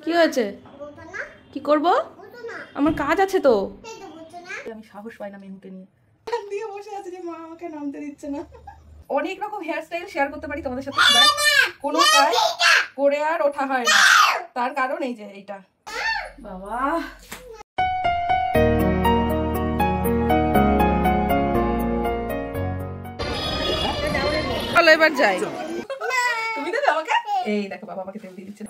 কি হয়েছে? কি করব? আমার কাজ আছে তো। আমি সাহস পাই না মেহুকে নিয়ে দিয়ে বসে আছে যে মা আমাকে নামতে দিচ্ছে না। অনেক রকম হেয়ার স্টাইল শেয়ার করতে পারি তোমাদের সাথে, কোনোটাই করে আর ওঠা হয় না। তার কারণ এই যে এইটা। বাবা চলো এবার যাই। তুমি দেবে আমাকে? এই দেখো বাবা আমাকে তেল দিয়ে দিচ্ছে।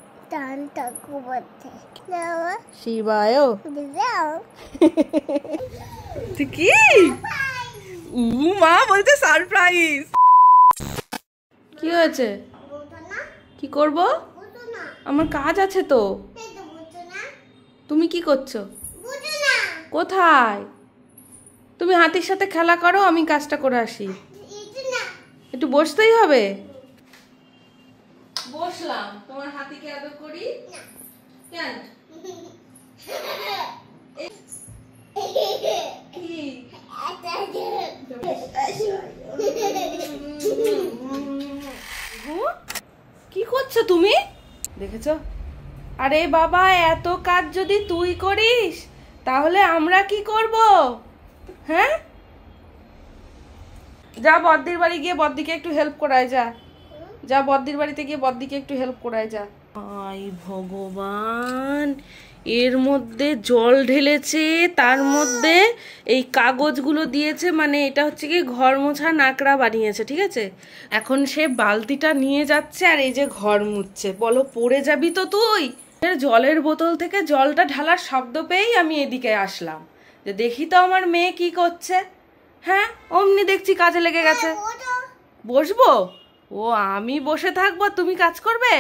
শিবায় কি মা বলতে সারপ্রাইজ। কি হয়েছে? কি করব? আমার কাজ আছে তো। তুমি কি করছো? কোথায়? তুমি হাতির সাথে খেলা করো, আমি কাজটা করে আসি। একটু বসতেই হবে। বসলাম, তোমার হাতিকে আদর করি। কেন? কি করছো তুমি? দেখেছো? আরে বাবা, এত কাজ যদি তুই করিস তাহলে আমরা কি করব? হ্যাঁ, যা বদ্দির বাড়ি গিয়ে বদ্দিকে একটু হেল্প করায়। যা বদ্দির বাড়িতে গিয়ে বদ্দিকে একটু হেল্প করায় যা। আই ভগবান, এর মধ্যে জল ঢেলেছে, তার মধ্যে এই কাগজগুলো দিয়েছে, মানে এটা হচ্ছে কি ঘর মোছা নাকড়া বানিয়েছে। ঠিক আছে, এখন সে বালতিটা নিয়ে যাচ্ছে আর এই যে ঘর মুছছে। বলো পড়ে যাবি তো তুই। জলের বোতল থেকে জলটা ঢালার শব্দ পেয়েই আমি এদিকে আসলাম যে দেখি তো আমার মেয়ে কি করছে। হ্যাঁ, অমনি দেখছি কাজে লেগে গেছে। বসবো? ও আমি বসে থাকবো, তুমি কাজ করবে?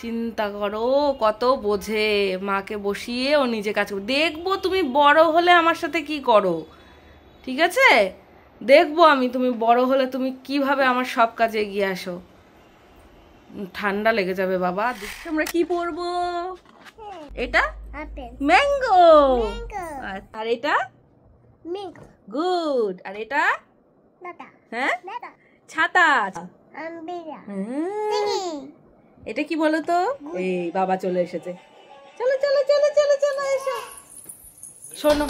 চিন্তা করো, কত বোঝে। মাকে বসিয়ে ও নিজে কাজ করবে। দেখবো তুমি বড় হলে আমার সাথে কি করো। ঠিক আছে, দেখবো আমি তুমি বড় হলে তুমি কিভাবে আমার সব কাজে এগিয়ে আসো। ঠান্ডা লেগে যাবে বাবা। আমরা কি পরবো? এটা ম্যাঙ্গো, আর এটা গুড, আর এটা হ্যাঁ ছাতা। এটা কি বলো তো? এই বাবা চলে এসেছে। চলো চলো চলো চলো চলো এসো। শোনো,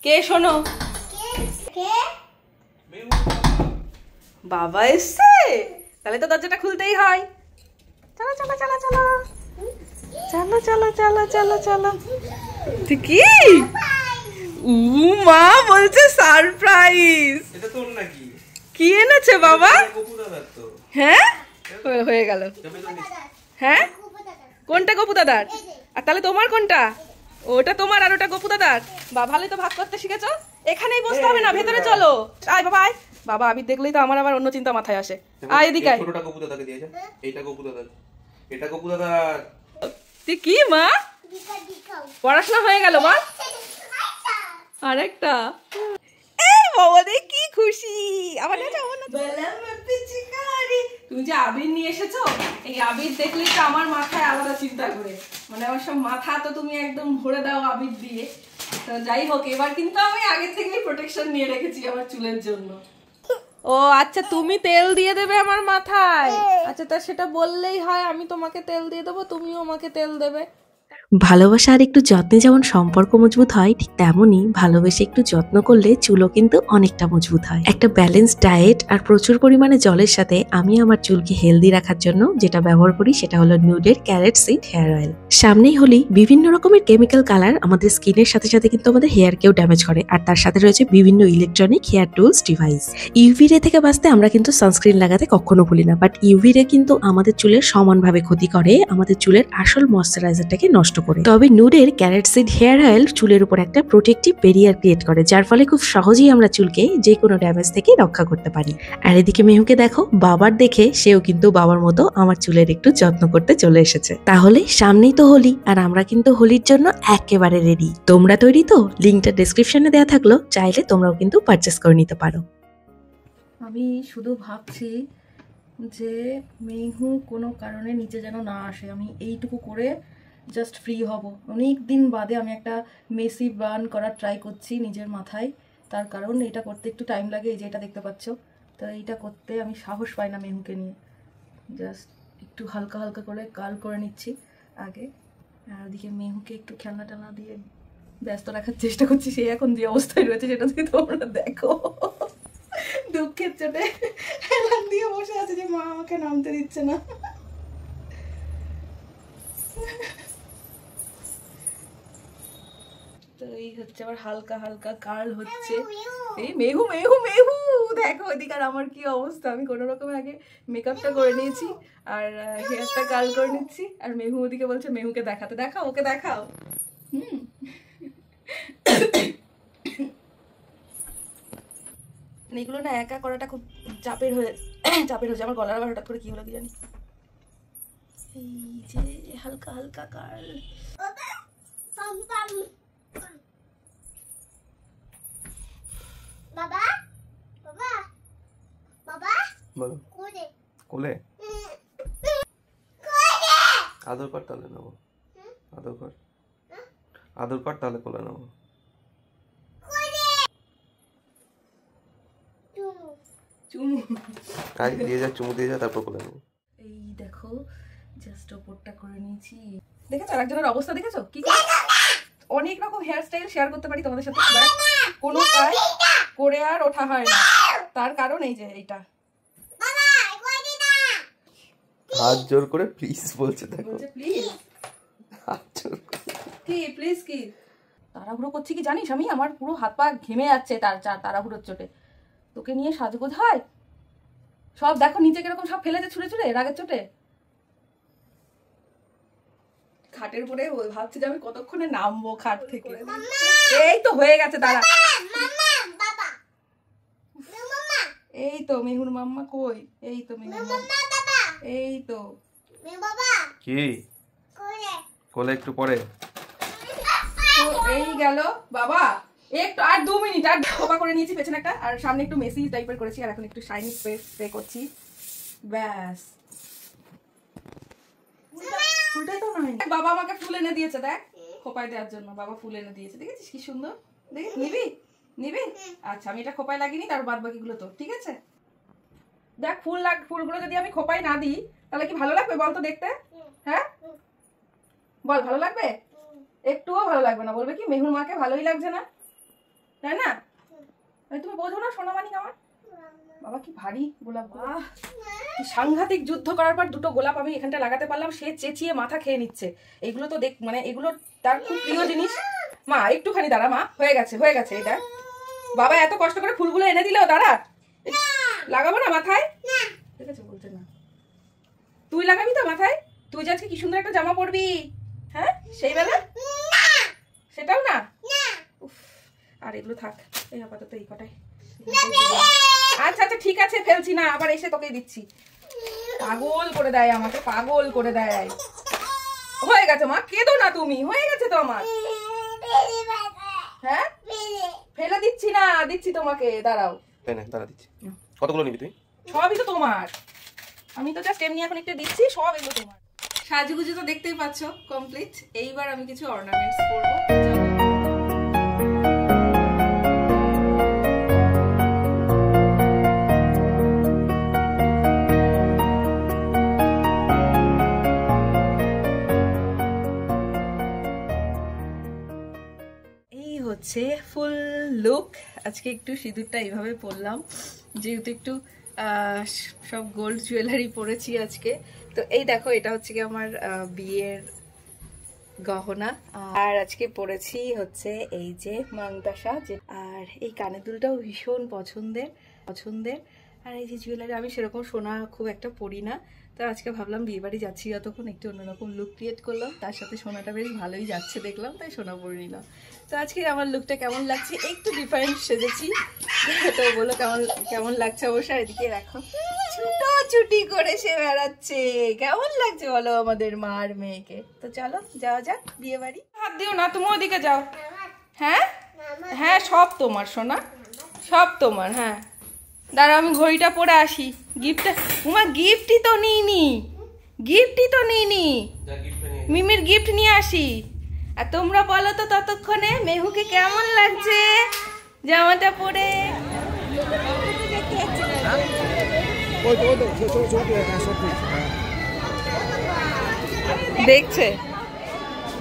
কে? শোনো, বাবা এসছে, তাহলে তো দরজাটা খুলতেই হয়। চলো চলো চলো চলো চলো চলো চলো চলো চলো। কি মা বলছে সারপ্রাইজ। এটা তোর নাকি? কি এনেছে বাবা? হ্যাঁ হয়ে গেল। হ্যাঁ, কোনটা গপু দাদার? আর তাহলে তোমার কোনটা? ওটা তোমার আর ওটা গপু দাদার। বা ভালোই তো ভাগ করতে শিখেছো। এখানেই বসতে হবে না, ভেতরে চলো। আয় বাবা আয়। বাবা আবির দেখলেই তো আমার আবার অন্য চিন্তা মাথায় আসে। আয় এদিকে আয়। ছোটটা গপু দাদাকে দিয়েছে, এইটা গপু দাদার, এটা গপু দাদার। তুই কি মা পড়াশোনা হয়ে গেল মা? আরেকটা বাবা দেখ কি খুশি। আমার তুমি যে আবির নিয়ে এসেছো, এই আবির দেখলেই তো আমার মাথায় আলাদা চিন্তা করে, মানে আমার সব মাথা তো তুমি একদম ভরে দাও আবির দিয়ে। তো যাই হোক, এবার কিন্তু আমি আগে থেকেই প্রোটেকশন নিয়ে রেখেছি আমার চুলের জন্য। ও আচ্ছা, তুমি তেল দিয়ে দেবে আমার মাথায়? আচ্ছা, তা সেটা বললেই হয়, আমি তোমাকে তেল দিয়ে দেবো, তুমিও আমাকে তেল দেবে। ভালোবাসা আর একটু যত্নে যেমন সম্পর্ক মজবুত হয়, ঠিক তেমনই ভালোবেসে একটু যত্ন করলে চুলও কিন্তু অনেকটা মজবুত হয়। একটা ব্যালেন্স ডায়েট আর প্রচুর পরিমাণে জলের সাথে আমি আমার চুলকে হেলদি রাখার জন্য যেটা ব্যবহার করি সেটা হলো নিউডের ক্যারেট সিড হেয়ার অয়েল। সামনেই হলি বিভিন্ন রকমের কেমিক্যাল কালার আমাদের স্কিনের সাথে সাথে কিন্তু আমাদের হেয়ারকেও ড্যামেজ করে, আর তার সাথে রয়েছে বিভিন্ন electronic hair tools device. UV ray থেকে বাঁচতে আমরা কিন্তু সানস্ক্রিন লাগাতে কখনো ভুলি না, বাট ইউভি রে কিন্তু আমাদের চুলের সমানভাবে ক্ষতি করে, আমাদের চুলের আসল ময়েশ্চারাইজারটাকে নষ্ট করে। তবে নুডের ক্যারেট সিড হেয়ার অয়েল চুলের উপর একটা প্রোটেক্টিভ ব্যারিয়ার ক্রিয়েট করে, যার ফলে খুব সহজেই আমরা চুলকে যে কোনো ড্যামেজ থেকে রক্ষা করতে পারি। আর এদিকে মেহুকে দেখো, বাবার দেখে সেও কিন্তু বাবার মতো আমার চুলের একটু যত্ন করতে চলে এসেছে। তাহলে সামনেই তো হোলি, আর আমরা কিন্তু হোলির জন্য একেবারে রেডি। তোমরা তৈরি তো? লিঙ্কটা ডেসক্রিপশনে দেওয়া থাকলো, চাইলে তোমরাও কিন্তু পারচেস করে নিতে পারো। আমি শুধু ভাবছি যে মেহু কোনো কারণে নিচে যেন না আসে। আমি এইটুকু করে জাস্ট ফ্রি হব। অনেক দিন বাদে আমি একটা মেসি বার্ন করার ট্রাই করছি নিজের মাথায়। তার কারণ এটা করতে একটু টাইম লাগে, এই যে এটা দেখতে পাচ্ছ। তো এইটা করতে আমি সাহস পাই না মেহুকে নিয়ে। জাস্ট একটু হালকা হালকা করে কাল করে নিচ্ছি আগে। আর ওদিকে মেহুকে একটু খেলনা টেলনা দিয়ে ব্যস্ত রাখার চেষ্টা করছি। সে এখন যে অবস্থায় রয়েছে সেটা যদি তোমরা দেখো, দুঃখের চোটে হেলান দিয়ে বসে আছে যে মা আমাকে নামতে দিচ্ছে না। তো এই হচ্ছে আবার হালকা হালকা কার্ল হচ্ছে। এই মেহু মেহু মেহু দেখো ওইদিকে আর আমার কি অবস্থা। আমি কোনো রকম আগে মেকআপটা করে নিয়েছি আর হেয়ারটা কার্ল করে নিচ্ছি, আর মেহু ওদিকে বলছে মেহুকে দেখাতে, দেখাও ওকে দেখাও। এগুলো না একা করাটা খুব চাপের হয়েছে। আমার গলার আবার হঠাৎ করে কি হলো কি জানি। এই যে হালকা হালকা কার্ল। বাবা বাবা বাবা বলো কোলে কোলে আদর কর তাহলে নেবো, আদর কর তাহলে কোলে নেবো। চুমু আগে দিয়ে যা, চুমু দিয়ে যা, তারপর কোলে নেবো। এই দেখো জাস্ট ওপরটা করে নিয়েছি। দেখেছো আরেকজনের অবস্থা দেখেছো কি? অনেক রকম হেয়ার স্টাইল শেয়ার করতে পারি তোমাদের সাথে, কোনো কাজ করে আর ওঠা হয় না। তার কারণ এই যে এইটা হাত জোর করে প্লিজ বলছে, দেখো প্লিজ হাত জোর কি প্লিজ কি তাড়াহুড়ো করছি কি জানিস? আমি আমার পুরো হাত পা ঘেমে যাচ্ছে তাড়াহুড়োর চোটে। তোকে নিয়ে সাজগোজ হয় সব, দেখো নিচে কিরকম সব ফেলেছে ছুঁড়ে ছুঁড়ে রাগের চোটে। খাটের উপরে ভাবছি যে আমি কতক্ষণে নামবো খাট থেকে। এই তো হয়ে গেছে, দাঁড়া। এই তো মেহুর মাম্মা কই? এই তো মেহুর মাম্মা, এই তো কি কোলে একটু পরে। এই গেল বাবা, একটু আর 2 মিনিট। আর খোপা করে নিয়েছি পেছনে একটা, আর সামনে একটু মেসি টাইপের করেছি, আর এখন একটু শাইনি স্প্রে করছি, ব্যাস। ফুলটাই তো নয়, বাবা আমাকে ফুল এনে দিয়েছে, দেখ খোপায় দেওয়ার জন্য বাবা ফুল এনে দিয়েছে। দেখেছিস কি সুন্দর? দেখ নিবি? আচ্ছা আমি এটা খোপায় লাগিনি, তার বাদ বাকিগুলো তো ঠিক আছে। দেখ ফুলগুলো যদি আমি খোপায় না দিই তাহলে কি ভালো লাগবে বল তো দেখতে? হ্যাঁ বল, ভালো লাগবে? একটুও ভালো লাগবে না, বলবে কি মেহুর মাকে ভালোই লাগছে না, তাই না? তুমি বোঝো না সোনামানিক আমার? বাবা কি ভারী গোলাপ, কি সাংঘাতিক যুদ্ধ করার পর 2টো গোলাপ আমি এখানটা লাগাতে পারলাম। সে চেঁচিয়ে মাথা খেয়ে নিচ্ছে। এগুলো তো মানে এগুলো তার খুব প্রিয় জিনিস। মা একটুখানি দাঁড়া মা, হয়ে গেছে এটা। বাবা এত কষ্ট করে ফুলগুলো এনে দিলেও দাঁড়া, লাগাবো না মাথায়? ঠিক আছে বলতে না, তুই লাগাবি তো মাথায়? তুই যে আজকে কি সুন্দর একটা জামা পরবি, হ্যাঁ সেই বেলা সেটাও না। আর এগুলো থাক, এই আপাতত এই কটাই। আচ্ছা ঠিক আছে ফেলছি না, আবার এসে তোকে দিচ্ছি। পাগল করে দেয় আমাকে, পাগল করে দেয়। হয়ে গেছে মা, কেঁদো না তুমি, হয়ে গেছে তো আমার। হ্যাঁ ফেলে দিচ্ছি না, দিচ্ছি তোমাকে, দাঁড়াও। দাঁড়া দিচ্ছি। কতগুলো নিবি তুই? সবই তো তোমার, আমি তো জাস্ট এমনি এখন একটু দিচ্ছি, সব এগুলো তোমার। সাজুগুজু তো দেখতেই পাচ্ছ কমপ্লিট। এইবার আমি কিছু অর্নামেন্টস করবো। এই হচ্ছে ফুল লুক। আজকে একটু সিঁদুরটা এইভাবে পরলাম, যেহেতু একটু সব গোল্ড জুয়েলারি পরেছি আজকে। তো এই দেখো এটা হচ্ছে কি আমার বিয়ের গহনা। আর আজকে পরেছি হচ্ছে এই যে মাংতাসা, আর এই কানের দুলটাও ভীষণ পছন্দের। আর এই যে জুয়েলারি, আমি সেরকম সোনা খুব একটা পরি না, তো আজকে ভাবলাম বিয়ে বাড়ি যাচ্ছি যতক্ষণ একটু অন্যরকম লুক ক্রিয়েট করলাম, তার সাথে সোনাটা বেশ ভালোই যাচ্ছে দেখলাম, তাই সোনা পরে নিলাম। তো আজকে আমার লুকটা কেমন লাগছে, একটু ডিফারেন্ট সেজেছি, তো বলো কেমন লাগছে অবশ্যই। এদিকে দেখো ছুটি করে সে বেড়াচ্ছে, কেমন লাগছে বলো আমাদের মার মেয়েকে। তো চলো যাওয়া যাক বিয়ে বাড়ি। হাত দিও না, তুমি ওদিকে যাও। হ্যাঁ সব তোমার সোনা, সব তোমার। হ্যাঁ দাঁড়াও আমি ঘড়িটা পরে আসি। গিফটই তো নিইনি, মিমির গিফট নিয়ে আসি। আর তোমরা বলো তো ততক্ষণে মেহুকে কেমন লাগছে জামাটা পরে? দেখছে।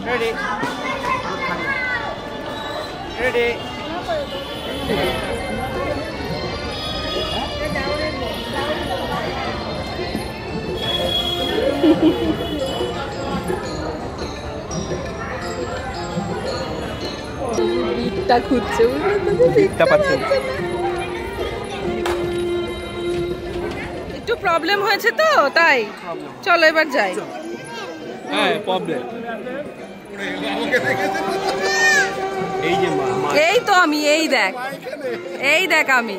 রেডি রেডি বিটটা খুঁজছে, বিটটা পাচ্ছে না। একটু প্রবলেম হয়েছে তো তাই। চলো এবার যাই। হ্যাঁ প্রবলেম। এই যে মা, এই তো আমি, এই দেখ, এই দেখ আমি।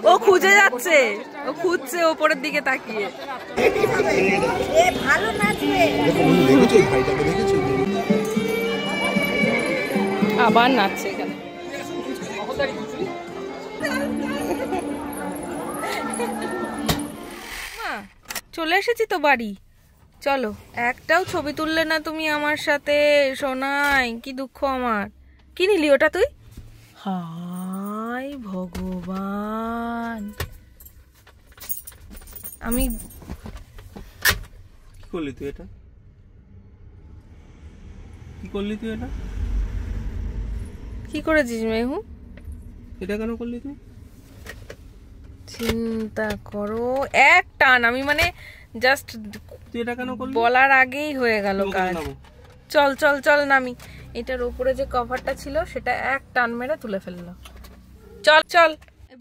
ও খুঁজে যাচ্ছে, ও খুঁজছে ওপরের দিকে তাকিয়ে। ভালো নাচবে। আবার নাচছে এখানে। মা চলে এসেছি তো বাড়ি। চলো, একটাও ছবি তুললে না তুমি আমার সাথে। সোনাই, কি দুঃখ আমার। কি নিলি ওটা তুই? হায় ভগবান, আমি কি করলি তুই এটা? কি করলি তুই এটা? কি করেছিস মেহু? এটা কেন করলি তুই? চিন্তা করো, এক টান। আমি মানে জাস্ট তুই এটা কেন করলি? বলার আগেই হয়ে গেল কাজ। চল চল চল নামি। এটার উপরে যে কভারটা ছিল সেটা এক টান মেরে তুলে ফেললো। চল চল,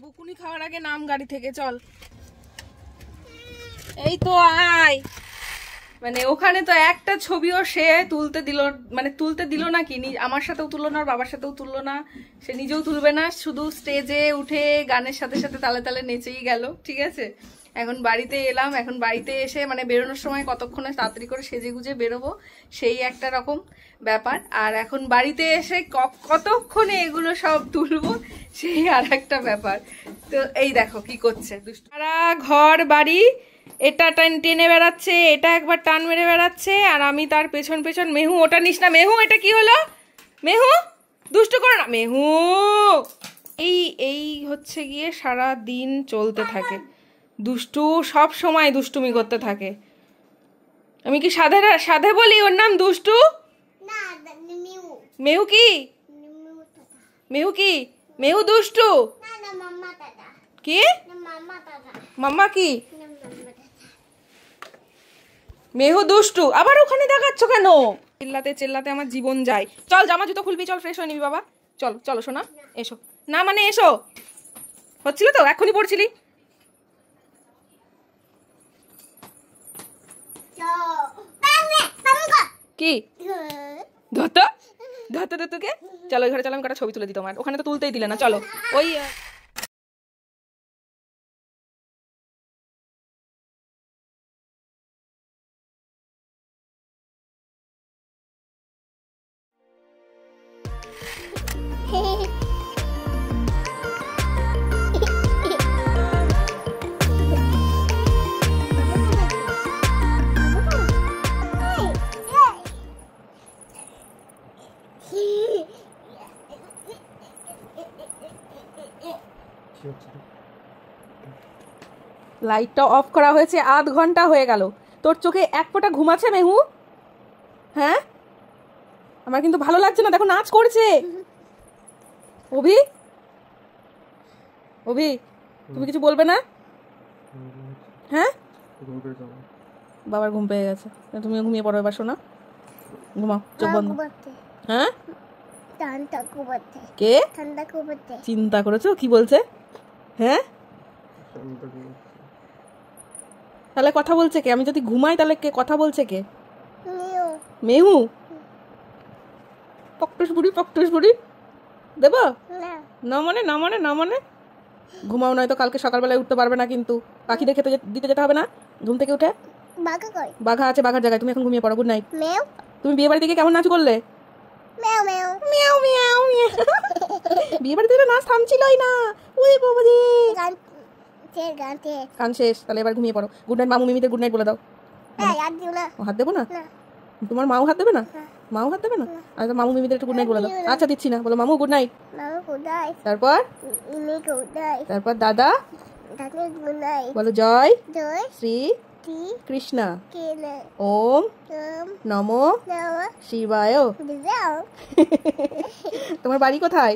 বুকুনি খাওয়ার আগে নাম গাড়ি থেকে। চল, এই তো আয়। মানে ওখানে তো একটা ছবিও সে তুলতে দিল, মানে তুলতে দিল না কি, আমার সাথেও তুললো না, বাবার সাথেও তুললো না, সে নিজেও তুলবে না, শুধু স্টেজে উঠে গানের সাথে সাথে তালে তালে নেচেই গেল। ঠিক আছে, এখন বাড়িতে এলাম। এখন বাড়িতে এসে মানে বেরোনোর সময় কতক্ষণে তাড়াতাড়ি করে সেজে গুজে বেরোবো, সেই একটা রকম ব্যাপার। আর এখন বাড়িতে এসে কতক্ষণে এগুলো সব তুলবো, সেই আর একটা ব্যাপার। তো এই দেখো কি করছে, সারা ঘর বাড়ি এটা টেনে বেড়াচ্ছে, এটা একবার টান মেরে বেড়াচ্ছে, আর আমি তার পেছন পেছন। মেহু ওটা নিস না, মেহু এটা কি হলো, মেহু দুষ্টু করো না মেহু। এই হচ্ছে গিয়ে সারা দিন চলতে থাকে, দুষ্টু সব সময় দুষ্টুমি করতে থাকে। আমি কি সাধে বলি ওর নাম দুষ্টু? মেহু কি, মেহু কি, মেহু দুষ্টু কি, মাম্মা কি, মেহু দুষ্টু। আবার ওখানে দেখাচ্ছ কেন? চিল্লাতে চিল্লাতে আমার জীবন যায়। চল জামা জুতো খুলবি, চল ফ্রেশ হয়ে নিবি বাবা। চল চলো শোনা, এসো না, মানে এসো। হচ্ছিল তো, এখনই পড়ছিলি। কি ধরতো ধরতো তোকে? চলো ঘরে চলো, আমি কটা ছবি তুলে দিই তোমার। ওখানে তো তুলতেই দিলে না। চলো ওই লাইটটা অফ করা হয়েছে, আধ ঘন্টা হয়ে গেল। তোর চোখে এক ফোঁটা ঘুম আছে মেহু? হ্যাঁ, আমার কিন্তু ভালো লাগছে না। দেখো নাচ করছে। অভি, অভি তুমি কিছু বলবে না? হ্যাঁ, বাবার ঘুম পেয়ে গেছে, তুমি ঘুমিয়ে পড়ো এবার। শোনা, ঘুমাও, চোখ বন্ধ। হ্যাঁ, কে চিন্তা করেছো? কি বলছে? হ্যাঁ, তাহলে কথা বলছে কে? আমি যদি ঘুমাই তাহলে কে কথা বলছে? কে? মেহু। পকটুস বুড়ি দেব না, মানে না, মানে না, মানে ঘুমাও, নয়তো কালকে সকালবেলায় উঠতে পারবে না কিন্তু। পাখিদের খেতে দিতে যেতে হবে না ঘুম থেকে উঠে। বাঘা আছে, বাঘার জায়গায়। তুমি এখন ঘুমিয়ে পড়ো। Good night. তুমি বিয়ে বাড়ি থেকে কেমন নাচ করলে? বিয়ে বাড়ি থেকে নাচ থামছিলই না। ওই বাবা রে, গান শেষ। তাহলে এবার ঘুমিয়ে পড়ো। Good night. মামু মিমিদের গুড নাইট বলে দাও। হাত দেবো না? তোমার মাও হাত দেবে না? মাও হাত দেবে না? আচ্ছা, মামু মিমিদের একটু গুড নাইট বলে দাও। আচ্ছা দিচ্ছি না, বলো মামু গুড নাইট। তারপর দাদা বলো জয় শ্রী কৃষ্ণ ওম নমো শিবায়। তোমার বাড়ি কোথায়?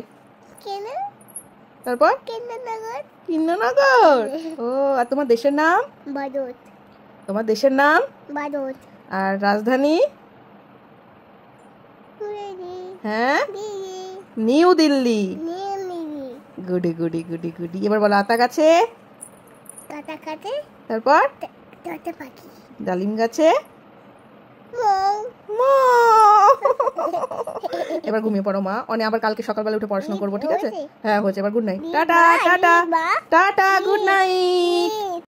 তারপর কিন্ননগর। ও, আর তোমার দেশের নাম? তোমার দেশের নাম? আর রাজধানী? হ্যাঁ, নিউ দিল্লি। গুডি গুডি গুডি গুডি। এবার বলো আতা গাছে। তারপর ডালিম গাছে। এবার ঘুমিয়ে পড়ো মা, অনেক আবার কালকে সকালবেলা উঠে পড়াশোনা করবো, ঠিক আছে? হ্যাঁ হয়েছে, এবার good night, tata tata tata, good night.